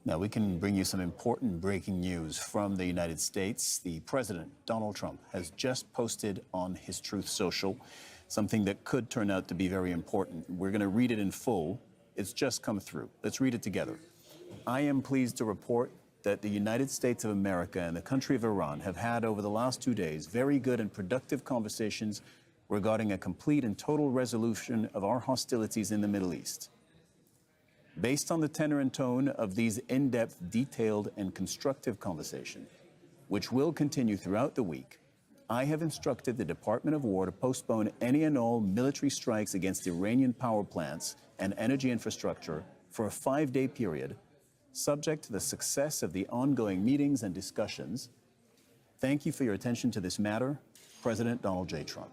Now, we can bring you some important breaking news from the United States. The President, Donald Trump, has just posted on his Truth Social something that could turn out to be very important. We're going to read it in full. It's just come through. Let's read it together. I am pleased to report that the United States of America and the country of Iran have had over the last 2 days very good and productive conversations regarding a complete and total resolution of our hostilities in the Middle East. Based on the tenor and tone of these in-depth, detailed, and constructive conversations, which will continue throughout the week, I have instructed the Department of War to postpone any and all military strikes against Iranian power plants and energy infrastructure for a 5-day period, subject to the success of the ongoing meetings and discussions. Thank you for your attention to this matter, President Donald J. Trump.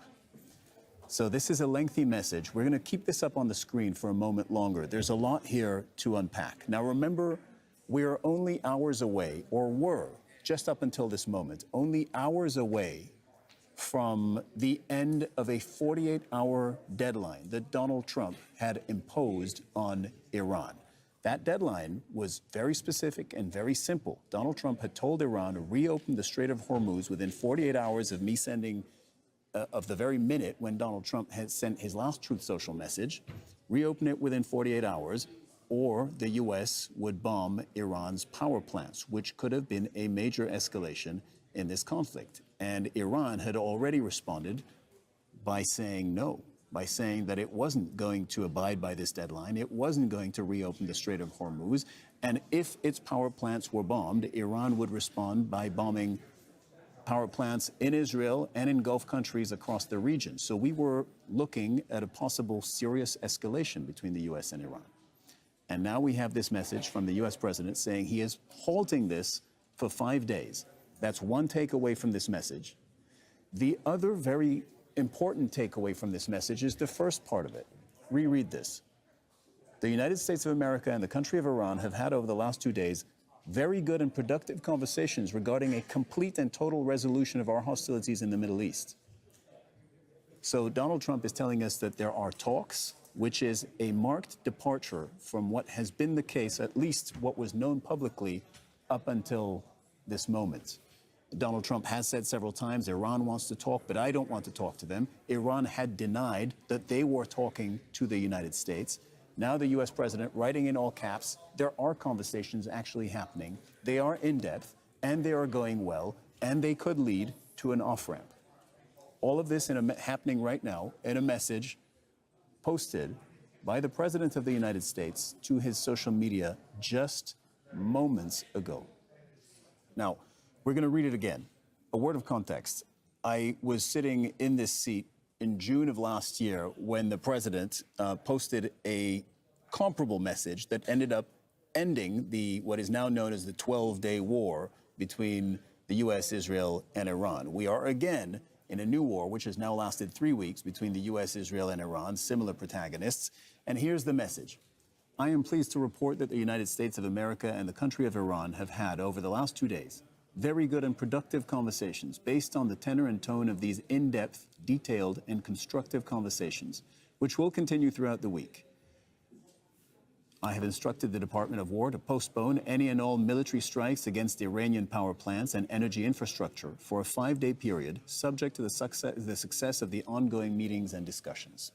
So this is a lengthy message. We're going to keep this up on the screen for a moment longer. There's a lot here to unpack. Now, remember, we're only hours away, or were, just up until this moment, only hours away from the end of a 48-hour deadline that Donald Trump had imposed on Iran. That deadline was very specific and very simple. Donald Trump had told Iran to reopen the Strait of Hormuz within 48 hours of me sending of the very minute when Donald Trump had sent his last Truth Social message, reopen it within 48 hours, or the U.S. would bomb Iran's power plants, which could have been a major escalation in this conflict. And Iran had already responded by saying no, by saying that it wasn't going to abide by this deadline, it wasn't going to reopen the Strait of Hormuz, and if its power plants were bombed, Iran would respond by bombing power plants in Israel and in Gulf countries across the region. So we were looking at a possible serious escalation between the U.S. and Iran. And now we have this message from the U.S. president saying he is halting this for 5 days. That's one takeaway from this message. The other very important takeaway from this message is the first part of it. Reread this. The United States of America and the country of Iran have had over the last 2 days very good and productive conversations regarding a complete and total resolution of our hostilities in the Middle East. So Donald Trump is telling us that there are talks, which is a marked departure from what has been the case, at least what was known publicly up until this moment. Donald Trump has said several times, Iran wants to talk, but I don't want to talk to them. Iran had denied that they were talking to the United States. Now the U.S. president, writing in all caps, there are conversations actually happening. They are in-depth, and they are going well, and they could lead to an off-ramp. All of this happening right now in a message posted by the President of the United States to his social media just moments ago. Now, we're going to read it again. A word of context. I was sitting in this seat in June of last year when the president posted a comparable message that ended up ending what is now known as the 12-day war between the U.S., Israel, and Iran. We are again in a new war, which has now lasted 3 weeks between the U.S., Israel, and Iran, similar protagonists. And here's the message. I am pleased to report that the United States of America and the country of Iran have had, over the last 2 days, very good and productive conversations based on the tenor and tone of these in-depth, detailed, and constructive conversations, which will continue throughout the week. I have instructed the Department of War to postpone any and all military strikes against Iranian power plants and energy infrastructure for a 5-day period, subject to the success of the ongoing meetings and discussions.